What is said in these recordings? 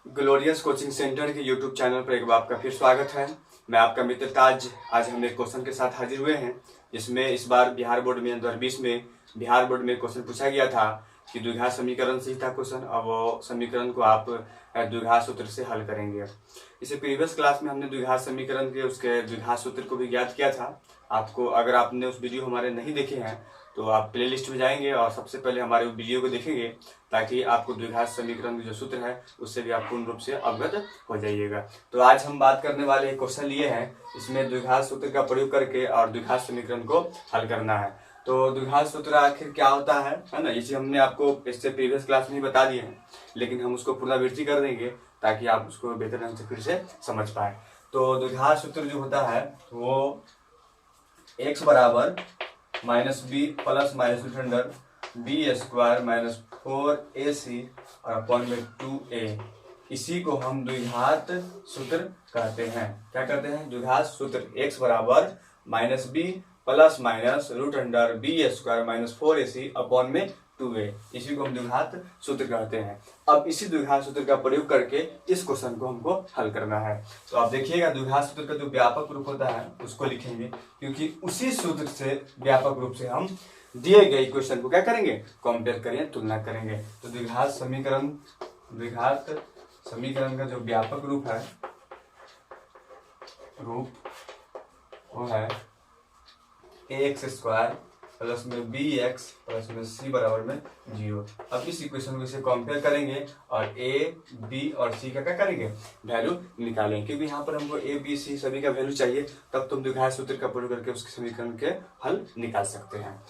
Glorious coaching centre के YouTube channel पर एक बार आपका फिर स्वागत है। मैं आपका मित्र ताज। आज हम एक क्वेश्चन के साथ हाजिर हुए हैं, जिसमें इस बार बिहार बोर्ड में 2020 में बिहार बोर्ड में क्वेश्चन पूछा गया था कि द्विघात समीकरण से ही था क्वेश्चन। अब वो समीकरण को आप द्विघात सूत्र से हल करेंगे। इसे प्रीवियस क्लास में हमने द्विघात समीकरण के उसके द्विघात सूत्र को भी ज्ञात किया था। आपको अगर आपने उस वीडियो हमारे नहीं देखे हैं तो आप प्ले लिस्ट में जाएंगे और सबसे पहले हमारे वीडियो को देखेंगे, ताकि आपको द्विघात समीकरण की जो सूत्र है उससे भी आप पूर्ण रूप से अवगत हो जाइएगा। तो आज हम बात करने वाले क्वेश्चन लिए हैं, इसमें द्विघात सूत्र का प्रयोग करके और द्विघात समीकरण को हल करना है। तो द्विघात सूत्र आखिर क्या होता है ना, इसे हमने आपको इससे प्रीवियस क्लास में ही बता दिए हैं, लेकिन हम उसको पुनरावृत्ति कर देंगे ताकि आप उसको बेहतर ढंग से फिर से समझ पाए। तो द्विघात सूत्र जो होता है वो x बराबर -b plus minus under b square minus 4ac और अपॉन में 2a, इसी को हम द्विघात सूत्र कहते हैं। क्या कहते हैं? द्विघात सूत्र। x बराबर -b plus minus root under b square minus 4ac upon में 2a, इसी को हम द्विघात सूत्र कहते हैं। अब इसी द्विघात सूत्र का प्रयोग करके इस क्वेश्चन को हमको हल करना है। तो आप देखिएगा, द्विघात सूत्र का जो व्यापक रूप होता है उसको लिखेंगे, क्योंकि उसी सूत्र से व्यापक रूप से हम दिए गए क्वेश्चन को क्या करेंगे? कंपेयर करेंगे, तुलना करेंगे। तो द्विघात समीकरण का जो व्यापक रूप है वो है ax स्क्वायर प्लस में bx प्लस में c बराबर में 0। अब इस इक्वेशन को इसे कंपेयर करेंगे और a, b और c का क्या करेंगे? वैल्यू निकालेंगे, क्योंकि यहाँ पर हमको a, b, c सभी का वैल्यू चाहिए, तब तुम द्विघात सूत्र का प्रयोग करके उसके समीकरण के हल निकाल सकते हैं।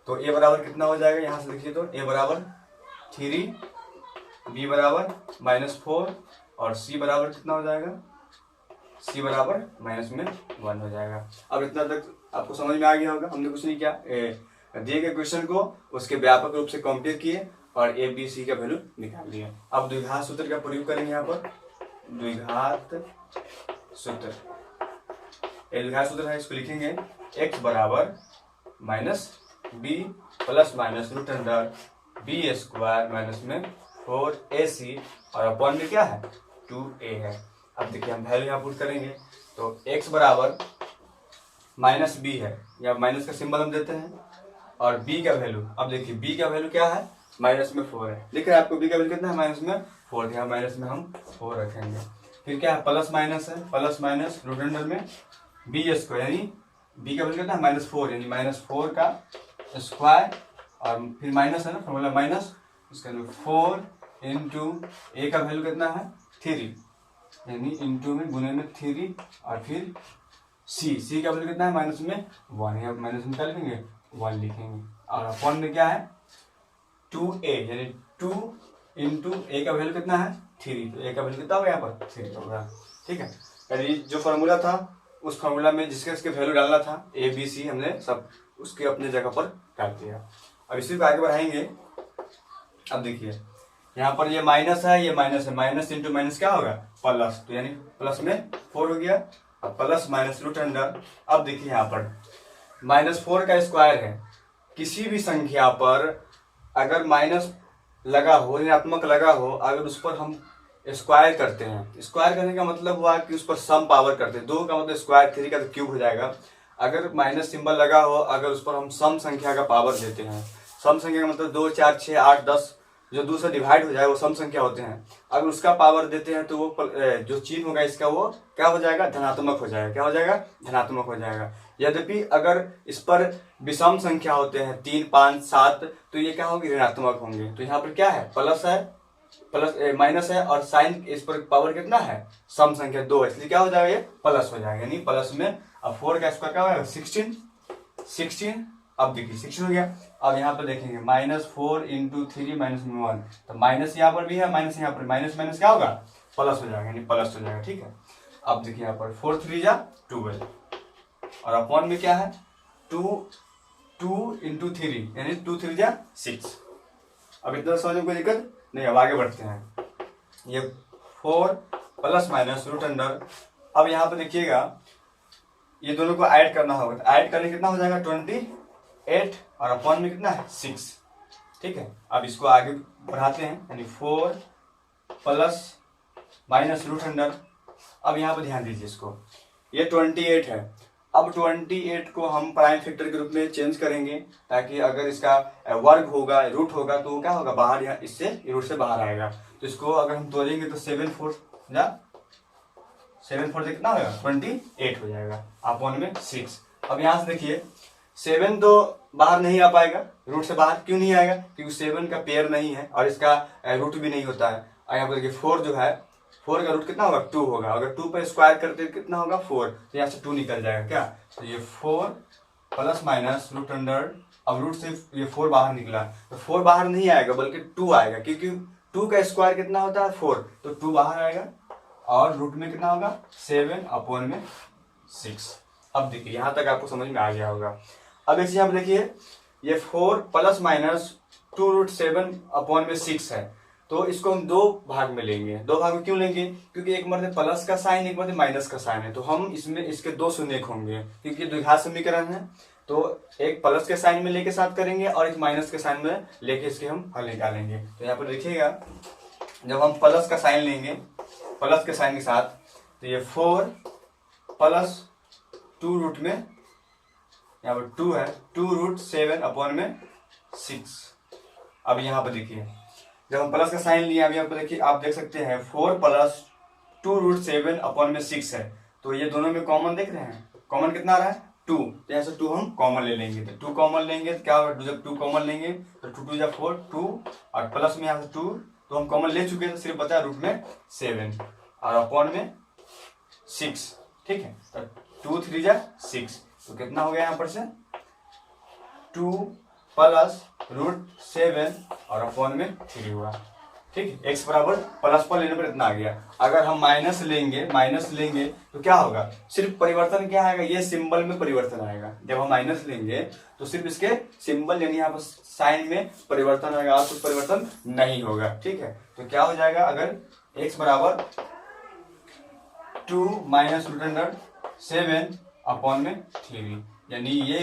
तो a बराबर कितना हो जाएगा? यहाँ से देखिए, तो a बराबर 3, b बराबर -4 और c बराबर कितना हो जाएगा? c बराबर -1 हो जाएगा। अब इतना तक आपको समझ में आ गया होगा। हमने कुछ नहीं किया, दिए गए क्वेश्चन को उसके व्यापक रूप से कंपेयर किए और a, b, c का वैल्यू निकाल लिया। अब द्विघात सूत्र का प्रयोग करेंगे। यहाँ पर द्विघात सूत्र, द्विघात सूत्र है, इसको लिखेंगे x बराबर -b plus minus root under b square minus में 4ac और अपॉन में क्या है? 2a है। अब देखिए, हम वैल्यू यहाँ पुट करेंगे, तो x बराबर -b है, या माइनस का सिंबल हम देते हैं, और b का वैल्यू, अब देखिए b का वैल्यू क्या है? -4 है। लिख रहे हैं आपको b का वैल्यू कितना है? -4। यहाँ माइनस में हम 4 रखेंगे। फिर क्या है? प्लस माइनस है, प्लस माइनस रूट अंडर में b स्क्वायर, यानी b का वैल्यू कितना है? -4, यानी -4 का स्क्वायर, और फिर माइनस है ना, फॉर्मूला माइनस, इसका 4 इंटू a का वैल्यू कितना है? 3, यानी इंटू में गुने में 3, और फिर c का वैल्यू कितना है? -1, यहाँ माइनस में क्या लिखेंगे? 1 लिखेंगे, और अपॉन में क्या है? 2a, यानी 2 इंटू a का वैल्यू कितना है? 3, तो a का वैल्यू कितना होगा? यहाँ पर 3 होगा। ठीक है, यानी जो फॉर्मूला था उस फॉर्मूला में जिसके वैल्यू डालना था a, b, c, हमने सब उसके अपने जगह पर डाल दिया। अब इसी को आगे बढ़ाएंगे। अब देखिए, यहाँ पर ये माइनस है, ये माइनस है, माइनस इंटू माइनस क्या होगा? प्लस, तो यानी प्लस में 4 हो गया, अब प्लस माइनस रूट अंडर। अब देखिए, यहाँ पर -4 का स्क्वायर है। किसी भी संख्या पर अगर माइनस लगा हो, ऋणात्मक लगा हो, अगर उस पर हम स्क्वायर करते हैं, स्क्वायर करने का मतलब हुआ कि उस पर सम पावर करते हैं। 2 का मतलब स्क्वायर, 3 का तो क्यूब हो जाएगा। अगर माइनस सिंबल लगा हो, अगर उस पर हम सम संख्या का पावर देते हैं, सम संख्या का मतलब 2, 4, 6, 8, 10 जो 2 से डिवाइड हो जाए वो सम संख्या होते हैं। अगर उसका पावर देते हैं तो वो जो चिन्ह होगा इसका वो क्या हो जाएगा? धनात्मक हो जाएगा। क्या हो जाएगा? धनात्मक हो जाएगा। यद्यपि अगर इस पर विषम संख्या होते हैं 3, 5, 7, तो ये क्या होंगे? ऋणात्मक होंगे। तो यहाँ पर क्या है? प्लस है, प्लस माइनस है, और साइन इस पर पावर कितना है? सम संख्या 2 है, इसलिए क्या हो जाएगा? ये प्लस हो जाएगा, यानी प्लस में अब 4 का स्क्वायर क्या होगा? 16। अब देखिए 16 हो गया। अब यहाँ पर देखेंगे -4 इंटू 3 -1, तो माइनस यहाँ पर भी है, माइनस यहाँ पर, माइनस माइनस क्या होगा? प्लस हो जाएगा, यानी प्लस हो जाएगा। ठीक है, अब देखिए यहाँ पर 4 3 जा 12, और अपॉन में क्या है? 2 इंटू 3, यानी 2 3 जा 6। अब इतना समझ में कोई दिक्कत नहीं। अब आगे बढ़ते हैं। ये 4 प्लस माइनस रूट अंडर, अब यहाँ पर देखिएगा ये दोनों को ऐड करना होगा, तो ऐड करने कितना हो जाएगा? 28, और अपॉन में कितना है? 6। ठीक है, अब इसको आगे बढ़ाते हैं, यानी 4 प्लस माइनस रूट अंडर, अब यहाँ पर ध्यान दीजिए इसको, ये 28 है। अब 28 को हम प्राइम फैक्टर के रूप में चेंज करेंगे ताकि अगर इसका वर्ग होगा रूट होगा तो वो क्या होगा बाहर, यहाँ इससे रूट से बाहर आएगा। तो इसको अगर हम तोड़ेंगे तो 7 4 से कितना होगा 28 हो जाएगा अपॉन में 6। अब यहाँ से देखिए 7 तो बाहर नहीं आ पाएगा, रूट से बाहर क्यों नहीं आएगा, क्योंकि 7 का पेयर नहीं है और इसका रूट भी नहीं होता है। और यहाँ पर देखिए 4 जो है, 4 का रूट कितना होगा 2 होगा, अगर 2 पर स्क्वायर करते कितना होगा 4, तो यहाँ से 2 निकल जाएगा क्या, तो ये 4 प्लस माइनस रूट अंडर, अब रूट से ये 4 बाहर निकला तो 4 बाहर नहीं आएगा बल्कि 2 आएगा, क्योंकि 2 का स्क्वायर कितना होता है 4, तो 2 बाहर आएगा और रूट में कितना होगा 7 अपॉन में 6। अब देखिए यहाँ तक आपको समझ में आ गया होगा। अब एक चीज यहाँ पे देखिए ये 4 प्लस माइनस 2√7 अपॉन में 6 है, तो इसको हम दो भाग में लेंगे। दो भाग में क्यों लेंगे, क्योंकि एक मतलब प्लस का साइन एक मतलब माइनस का साइन है, तो हम इसमें इसके दो शून्य होंगे क्योंकि द्विघात समीकरण है, तो एक प्लस के साइन में लेके साथ करेंगे और एक माइनस के साइन में लेके इसके हम हल निकालेंगे। तो यहाँ पर देखिएगा जब हम प्लस का साइन लेंगे प्लस के साइन के साथ, तो ये 4 प्लस 2 रूट में यहाँ पर 2 है 2√7 अपॉन में 6। अब यहाँ पर देखिए जब हम प्लस का साइन लिए, अब यहाँ पर देखिए आप देख सकते हैं 4 प्लस 2√7 अपॉन में 6 है, तो ये दोनों में कॉमन देख रहे हैं, कॉमन कितना आ रहा है 2, तो यहाँ से 2 हम कॉमन ले लेंगे, तो 2 कॉमन लेंगे तो क्या होगा, जब 2 कॉमन लेंगे तो 2 2 4 2 और प्लस में यहाँ से 2 तो हम कॉमन ले चुके हैं, तो सिर्फ बचा रूट में 7 और अपॉन में 6, ठीक है, तो 2 3 6, तो कितना हो गया यहाँ पर से 2 प्लस √7 और अपॉन में 3 हुआ, ठीक है। x बराबर प्लस पर लेने पर इतना आ गया। अगर हम माइनस लेंगे तो क्या होगा, सिर्फ परिवर्तन क्या आएगा, ये सिंबल में परिवर्तन आएगा। जब हम माइनस लेंगे तो सिर्फ इसके सिंबल यानी यहाँ पर साइन में परिवर्तन आएगा और कुछ परिवर्तन नहीं होगा, ठीक है। तो क्या हो जाएगा, अगर x बराबर 2 माइनस √7 अपॉन में 3, यानी ये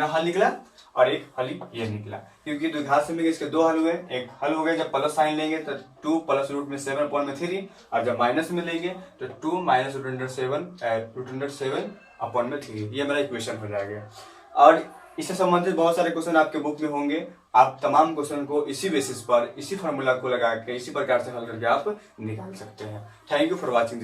हल निकला और एक हल ये निकला, क्योंकि द्विघात समीकरण इसके दो हल हुए। एक हल हो गया जब प्लस साइन लेंगे तो 2 प्लस रूट में 7 अपॉन में 3, और जब माइनस में लेंगे तो 2 माइनस √7 अपॉन में 3, ये मेरा इक्वेशन हो जाएगा। और इससे संबंधित बहुत सारे क्वेश्चन आपके बुक में होंगे, आप तमाम क्वेश्चन को इसी बेसिस पर इसी फार्मूला को लगा के इसी प्रकार से हल करके आप निकाल सकते हैं। Thank you for watching this.